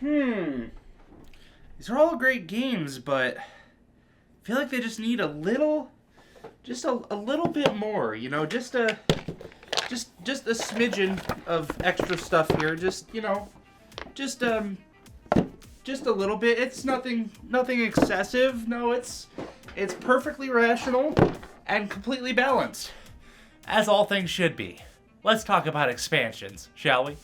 Hmm. These are all great games, but I feel like they just need a little bit more. Just a smidgen of extra stuff here. Just just a little bit. It's nothing excessive. No, it's perfectly rational and completely balanced, as all things should be. Let's talk about expansions, shall we?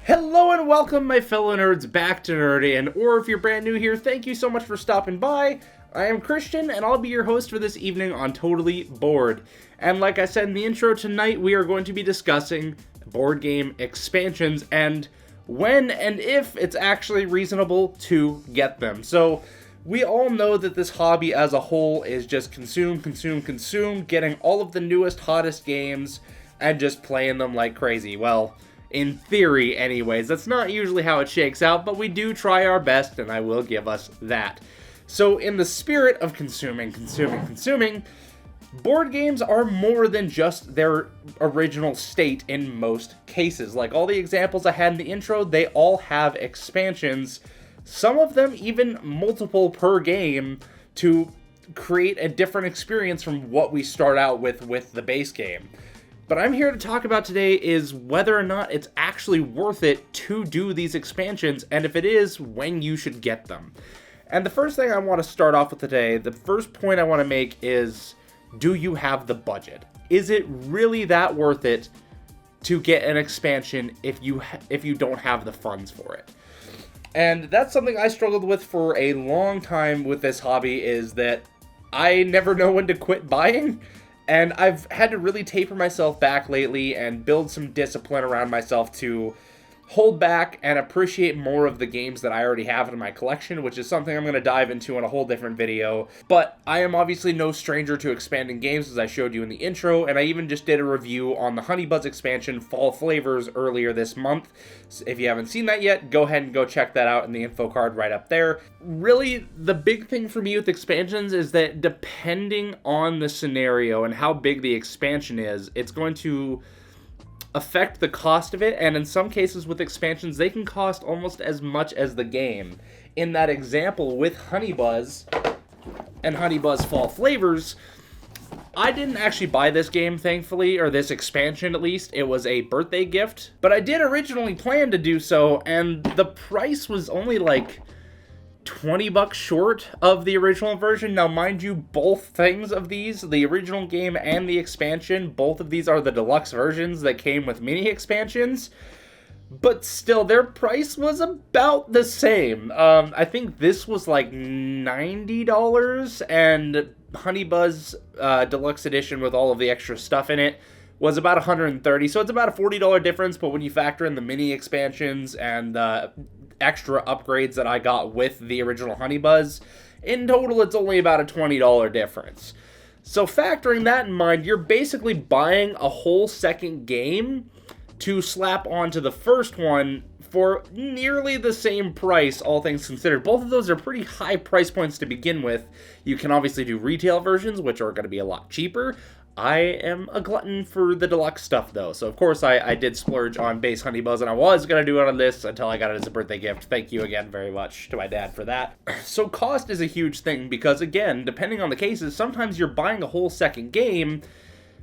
Hello and welcome, my fellow nerds, back to Nerdian. Or if you're brand new here, thank you so much for stopping by. I am Christian, and I'll be your host for this evening on Totally Bored. And like I said in the intro, tonight we are going to be discussing board game expansions and when and if it's actually reasonable to get them. So we all know that this hobby as a whole is just consume, getting all of the newest, hottest games and just playing them like crazy. Well, in theory, anyways. That's not usually how it shakes out, but we do try our best, and I will give us that. So, in the spirit of consuming, board games are more than just their original state in most cases. Like all the examples I had in the intro, they all have expansions, some of them even multiple per game, to create a different experience from what we start out with the base game. But I'm here to talk about today is whether or not it's actually worth it to do these expansions, and if it is, when you should get them. And the first thing I want to start off with today, the first point I want to make is, do you have the budget? Is it really that worth it to get an expansion if you don't have the funds for it? And that's something I struggled with for a long time with this hobby, is that I never know when to quit buying. And I've had to really taper myself back lately and build some discipline around myself to hold back and appreciate more of the games that I already have in my collection, which is something I'm going to dive into in a whole different video. But I am obviously no stranger to expanding games, as I showed you in the intro, and I even just did a review on the Honey Buzz expansion, Fall Flavors, earlier this month. So if you haven't seen that yet, go ahead and go check that out in the info card right up there. Really, the big thing for me with expansions is that depending on the scenario and how big the expansion is, it's going to affect the cost of it, and in some cases with expansions, they can cost almost as much as the game. In that example with Honey Buzz and Honey Buzz Fall Flavors, I didn't actually buy this game, thankfully, or this expansion at least. It was a birthday gift, but I did originally plan to do so, and the price was only like $20 short of the original version. Now, mind you, both things of these, the original game and the expansion, both of these are the deluxe versions that came with mini expansions, but still, their price was about the same. I think this was like $90, and Honey Buzz Deluxe Edition with all of the extra stuff in it was about $130, so it's about a $40 difference, but when you factor in the mini expansions and extra upgrades that I got with the original Honey Buzz, in total it's only about a $20 difference. So factoring that in mind, you're basically buying a whole second game to slap onto the first one for nearly the same price, all things considered. Both of those are pretty high price points to begin with. You can obviously do retail versions, which are going to be a lot cheaper. I am a glutton for the deluxe stuff, though. So, of course, I did splurge on base Honey Buzz, and I was going to do it on this until I got it as a birthday gift. Thank you again very much to my dad for that. So, cost is a huge thing because, again, depending on the cases, sometimes you're buying a whole second game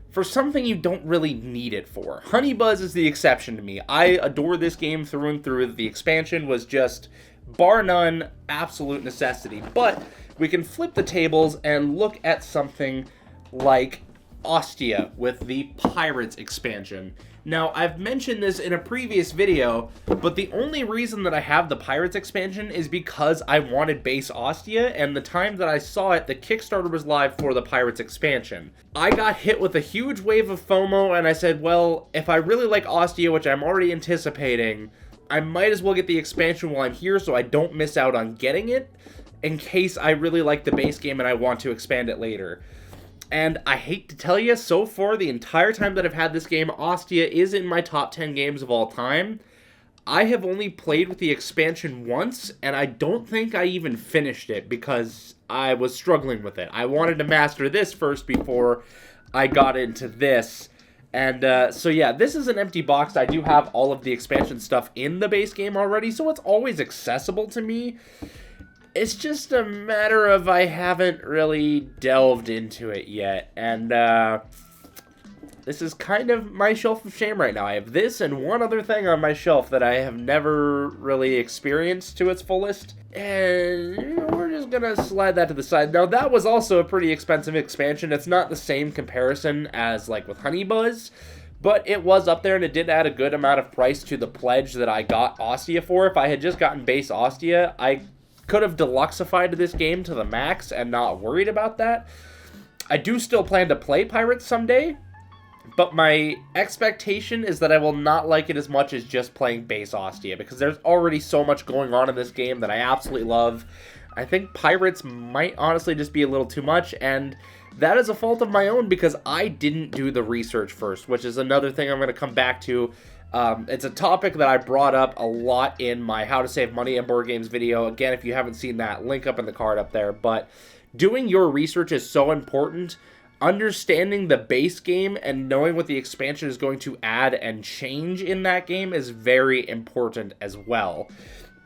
for something you don't really need it for. Honey Buzz is the exception to me. I adore this game through and through. The expansion was just, bar none, absolute necessity. But we can flip the tables and look at something like Ostia with the Pirates expansion. Now, I've mentioned this in a previous video, but the only reason that I have the Pirates expansion is because I wanted base Ostia, and the time that I saw it, the Kickstarter was live for the Pirates expansion. I got hit with a huge wave of FOMO, and I said, well, if I really like Ostia, which I'm already anticipating, I might as well get the expansion while I'm here so I don't miss out on getting it, in case I really like the base game and I want to expand it later. And I hate to tell you, so far, the entire time that I've had this game, Ostia is in my top 10 games of all time. I have only played with the expansion once, and I don't think I even finished it because I was struggling with it. I wanted to master this first before I got into this. And so yeah, this is an empty box. I do have all of the expansion stuff in the base game already, so it's always accessible to me. It's just a matter of I haven't really delved into it yet. And this is kind of my shelf of shame right now. I have this and one other thing on my shelf that I have never really experienced to its fullest. And we're just gonna slide that to the side. Now, that was also a pretty expensive expansion. It's not the same comparison as, like, with Honey Buzz, but it was up there, and it did add a good amount of price to the pledge that I got Ostia for. If I had just gotten base Ostia, I could have deluxeified this game to the max and not worried about that. I do still plan to play Pirates someday, but my expectation is that I will not like it as much as just playing base Ostia, because there's already so much going on in this game that I absolutely love. I think Pirates might honestly just be a little too much, and that is a fault of my own because I didn't do the research first, which is another thing I'm going to come back to. It's a topic that I brought up a lot in my How to Save Money in Board Games video. Again, if you haven't seen that, link up in the card up there. But doing your research is so important. Understanding the base game and knowing what the expansion is going to add and change in that game is very important as well.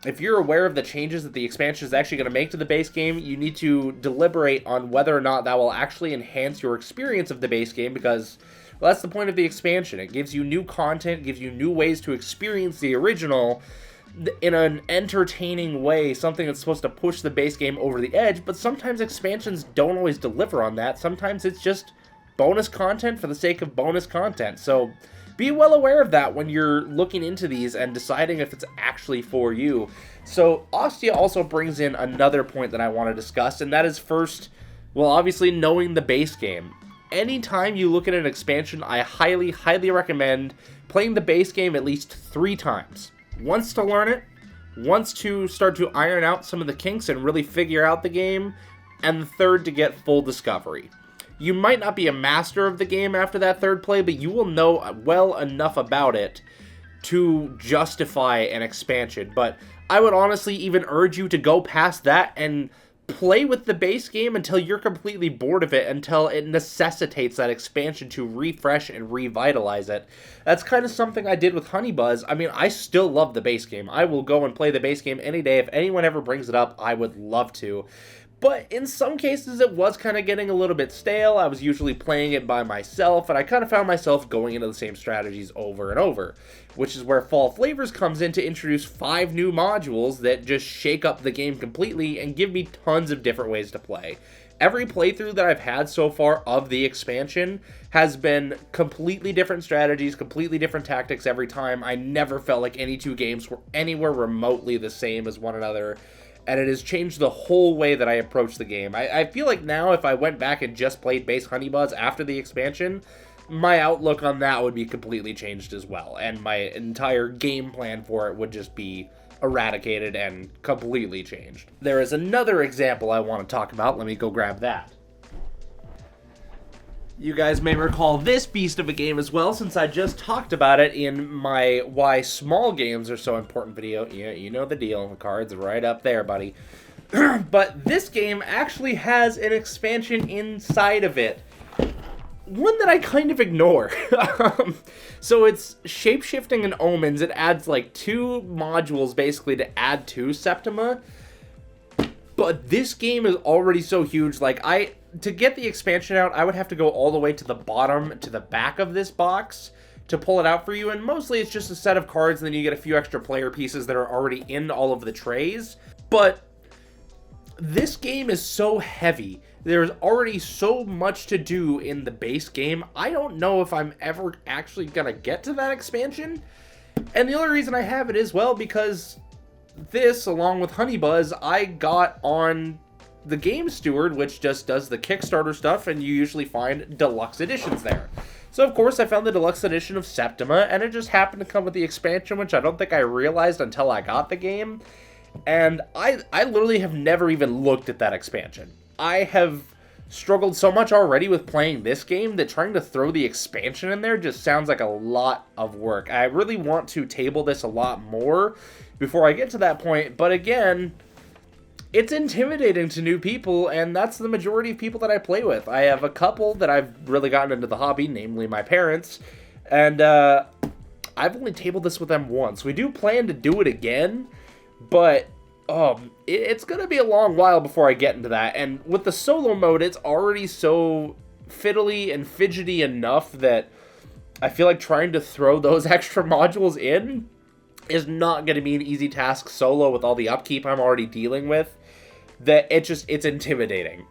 If you're aware of the changes that the expansion is actually going to make to the base game, you need to deliberate on whether or not that will actually enhance your experience of the base game, because, well, that's the point of the expansion. It gives you new content, gives you new ways to experience the original in an entertaining way, something that's supposed to push the base game over the edge, but sometimes expansions don't always deliver on that. Sometimes it's just bonus content for the sake of bonus content. So be well aware of that when you're looking into these and deciding if it's actually for you. So Ostia also brings in another point that I want to discuss, and that is first, well, obviously knowing the base game. Anytime you look at an expansion, I highly, highly recommend playing the base game at least 3 times. Once to learn it, once to start to iron out some of the kinks and really figure out the game, and the third to get full discovery. You might not be a master of the game after that third play, but you will know well enough about it to justify an expansion. But I would honestly even urge you to go past that and play with the base game until you're completely bored of it, until it necessitates that expansion to refresh and revitalize it. That's kind of something I did with Honey Buzz. I mean, I still love the base game. I will go and play the base game any day. If anyone ever brings it up, I would love to. But in some cases, it was kind of getting a little bit stale. I was usually playing it by myself, and I kind of found myself going into the same strategies over and over, which is where Fall Flavors comes in to introduce 5 new modules that just shake up the game completely and give me tons of different ways to play. Every playthrough that I've had so far of the expansion has been completely different strategies, completely different tactics every time. I never felt like any 2 games were anywhere remotely the same as one another. And it has changed the whole way that I approach the game. I feel like now if I went back and just played base Honey Buzz after the expansion, my outlook on that would be completely changed as well. And my entire game plan for it would just be eradicated and completely changed. There is another example I want to talk about. Let me go grab that. You guys may recall this beast of a game as well, since I just talked about it in my Why Small Games Are So Important video. Yeah, you know the deal. The card's right up there, buddy. But this game actually has an expansion inside of it. One that I kind of ignore. So it's Shapeshifting and Omens. It adds like 2 modules basically to add to Septima. But this game is already so huge. Like, to get the expansion out, I would have to go all the way to the bottom, to the back of this box to pull it out for you. And mostly it's just a set of cards, and then you get a few extra player pieces that are already in all of the trays. But this game is so heavy. There's already so much to do in the base game. I don't know if I'm ever actually gonna get to that expansion. And the only reason I have it is, well, because this, along with Honey Buzz, I got on the Game Steward, which just does the Kickstarter stuff, and you usually find deluxe editions there. So, of course, I found the deluxe edition of Septima, and it just happened to come with the expansion, which I don't think I realized until I got the game. And I literally have never even looked at that expansion. I have struggled so much already with playing this game that trying to throw the expansion in there just sounds like a lot of work. I really want to table this a lot more before I get to that point, but again, it's intimidating to new people, and that's the majority of people that I play with. I have a couple that I've really gotten into the hobby, namely my parents, and I've only tabled this with them once. We do plan to do it again, but it's going to be a long while before I get into that. And with the solo mode, it's already so fiddly and fidgety enough that I feel like trying to throw those extra modules in is not going to be an easy task solo with all the upkeep I'm already dealing with. That it's intimidating.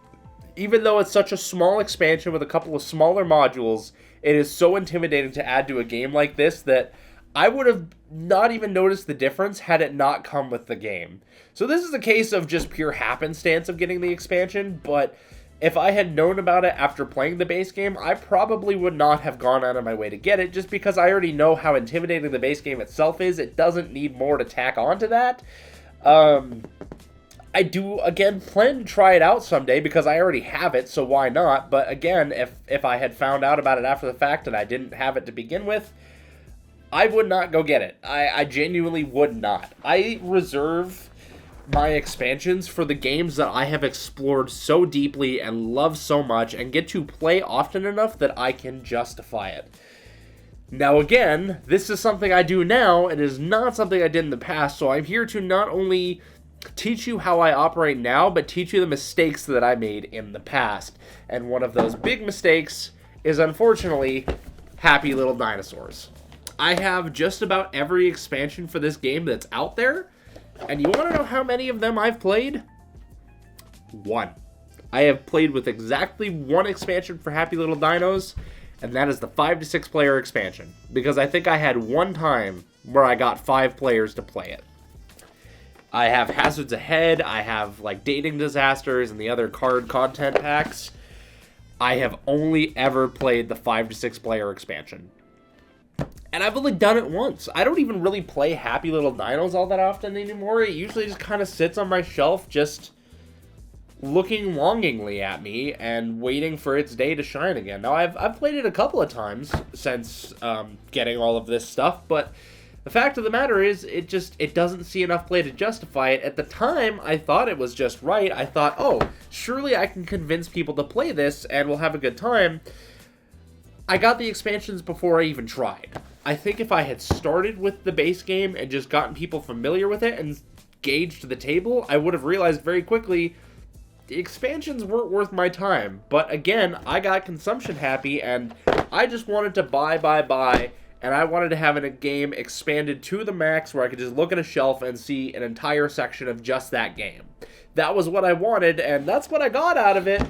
Even though it's such a small expansion with a couple of smaller modules, it is so intimidating to add to a game like this that I would have not even noticed the difference had it not come with the game. So this is a case of just pure happenstance of getting the expansion, but if I had known about it after playing the base game, I probably would not have gone out of my way to get it, just because I already know how intimidating the base game itself is. It doesn't need more to tack onto that. I do, again, plan to try it out someday because I already have it, so why not? But again, if I had found out about it after the fact and I didn't have it to begin with, I would not go get it. I genuinely would not. I reserve my expansions for the games that I have explored so deeply and love so much and get to play often enough that I can justify it. Now again, this is something I do now. It is not something I did in the past, so I'm here to not only teach you how I operate now, but teach you the mistakes that I made in the past. And one of those big mistakes is, unfortunately, Happy Little Dinosaurs. I have just about every expansion for this game that's out there, and you want to know how many of them I've played? One. I have played with exactly one expansion for Happy Little Dinos, and that is the 5 to 6 player expansion, because I think I had one time where I got 5 players to play it. I have Hazards Ahead, I have like Dating Disasters and the other card content packs. I have only ever played the 5 to 6 player expansion. And I've only done it once. I don't even really play Happy Little Dinos all that often anymore. It usually just kind of sits on my shelf just looking longingly at me and waiting for its day to shine again. Now, I've played it a couple of times since getting all of this stuff, but the fact of the matter is, it doesn't see enough play to justify it. At the time, I thought it was just right. I thought, oh, surely I can convince people to play this and we'll have a good time. I got the expansions before I even tried. I think if I had started with the base game and just gotten people familiar with it and gauged the table, I would have realized very quickly the expansions weren't worth my time. But again, I got consumption happy and I just wanted to buy, and I wanted to have a game expanded to the max where I could just look at a shelf and see an entire section of just that game. That was what I wanted, and that's what I got out of it.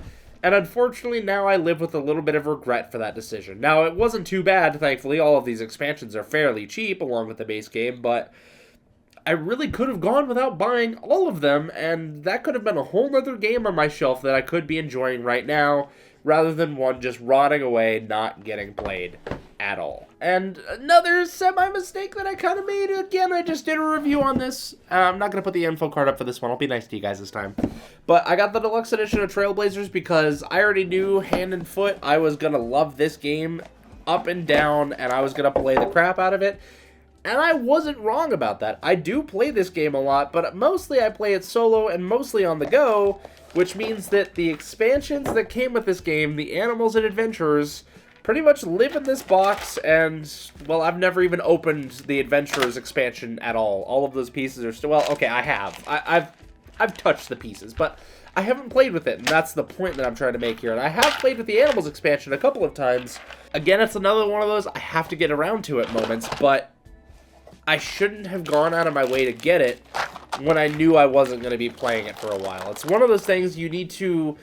And unfortunately, now I live with a little bit of regret for that decision. Now, it wasn't too bad, thankfully. All of these expansions are fairly cheap, along with the base game, but I really could have gone without buying all of them, and that could have been a whole other game on my shelf that I could be enjoying right now, rather than one just rotting away, not getting played at all. And another semi-mistake that I kind of made, again, I just did a review on this. I'm not going to put the info card up for this one. I'll be nice to you guys this time. But I got the deluxe edition of Trailblazers because I already knew hand and foot I was going to love this game up and down, and I was going to play the crap out of it. And I wasn't wrong about that. I do play this game a lot, but mostly I play it solo and mostly on the go, which means that the expansions that came with this game, the Animals and Adventurers, pretty much live in this box, and, well, I've never even opened the Adventurers expansion at all. All of those pieces are still, well, okay, I have. I've touched the pieces, but I haven't played with it, and that's the point that I'm trying to make here. And I have played with the Animals expansion a couple of times. Again, it's another one of those I have to get around to it moments, but I shouldn't have gone out of my way to get it when I knew I wasn't going to be playing it for a while. It's one of those things you need to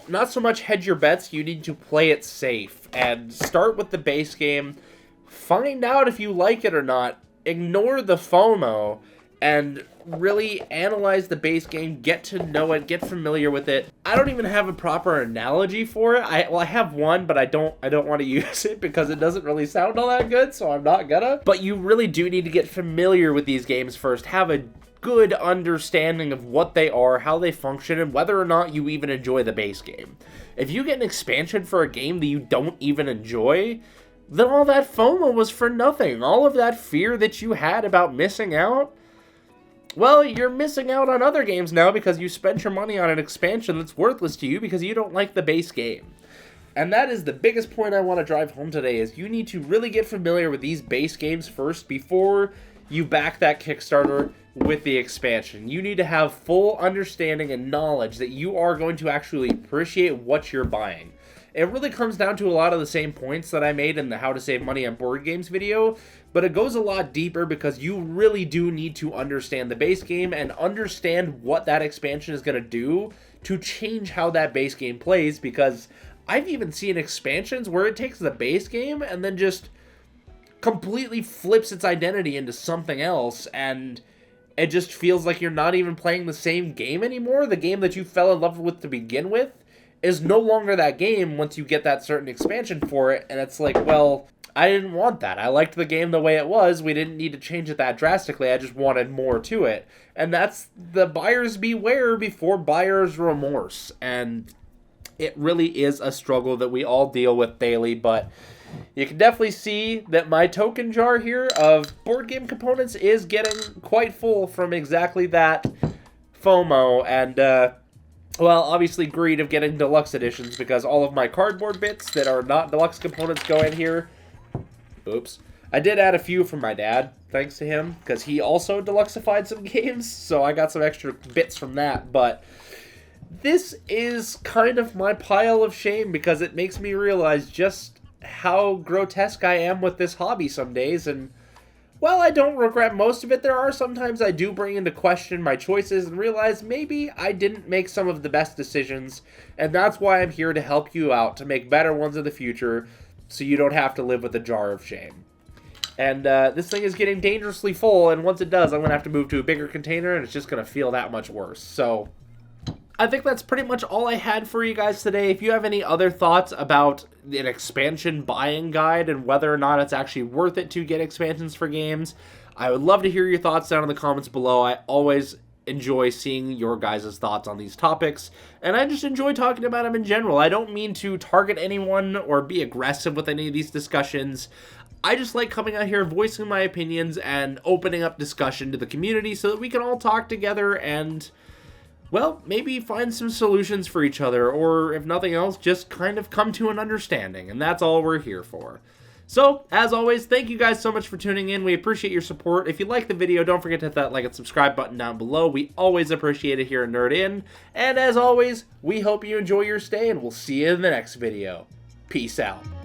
not so much hedge your bets, you need to play it safe and start with the base game, find out if you like it or not, ignore the FOMO, and really analyze the base game, get to know it, get familiar with it. I don't even have a proper analogy for it. I have one, but I don't want to use it because it doesn't really sound all that good, so I'm not gonna. But you really do need to get familiar with these games first, have a good understanding of what they are, how they function, and whether or not you even enjoy the base game. If you get an expansion for a game that you don't even enjoy, then all that FOMO was for nothing. All of that fear that you had about missing out, well, you're missing out on other games now because you spent your money on an expansion that's worthless to you because you don't like the base game. And that is the biggest point I want to drive home today, is you need to really get familiar with these base games first before you back that Kickstarter with the expansion. You need to have full understanding and knowledge that you are going to actually appreciate what you're buying. It really comes down to a lot of the same points that I made in the How to Save Money on Board Games video, but it goes a lot deeper because you really do need to understand the base game and understand what that expansion is going to do to change how that base game plays, because I've even seen expansions where it takes the base game and then just completely flips its identity into something else, and it just feels like you're not even playing the same game anymore. The game that you fell in love with to begin with is no longer that game once you get that certain expansion for it, and it's like, well, I didn't want that. I liked the game the way it was. We didn't need to change it that drastically. I just wanted more to it. And that's the buyer's beware before buyer's remorse. And it really is a struggle that we all deal with daily, but you can definitely see that my token jar here of board game components is getting quite full from exactly that FOMO and, well, obviously greed of getting deluxe editions, because all of my cardboard bits that are not deluxe components go in here. Oops. I did add a few from my dad, thanks to him, because he also deluxeified some games, so I got some extra bits from that, but this is kind of my pile of shame because it makes me realize just how grotesque I am with this hobby some days, and while I don't regret most of it, there are sometimes I do bring into question my choices and realize maybe I didn't make some of the best decisions, and that's why I'm here to help you out to make better ones in the future so you don't have to live with a jar of shame. And this thing is getting dangerously full, and once it does, I'm going to have to move to a bigger container, and it's just going to feel that much worse. So I think that's pretty much all I had for you guys today. If you have any other thoughts about an expansion buying guide and whether or not it's actually worth it to get expansions for games, I would love to hear your thoughts down in the comments below. I always enjoy seeing your guys' thoughts on these topics, and I just enjoy talking about them in general. I don't mean to target anyone or be aggressive with any of these discussions. I just like coming out here, voicing my opinions, and opening up discussion to the community so that we can all talk together and, well, maybe find some solutions for each other, or if nothing else, just kind of come to an understanding, and that's all we're here for. So, as always, thank you guys so much for tuning in. We appreciate your support. If you like the video, don't forget to hit that like and subscribe button down below. We always appreciate it here at Nerd In. And as always, we hope you enjoy your stay, and we'll see you in the next video. Peace out.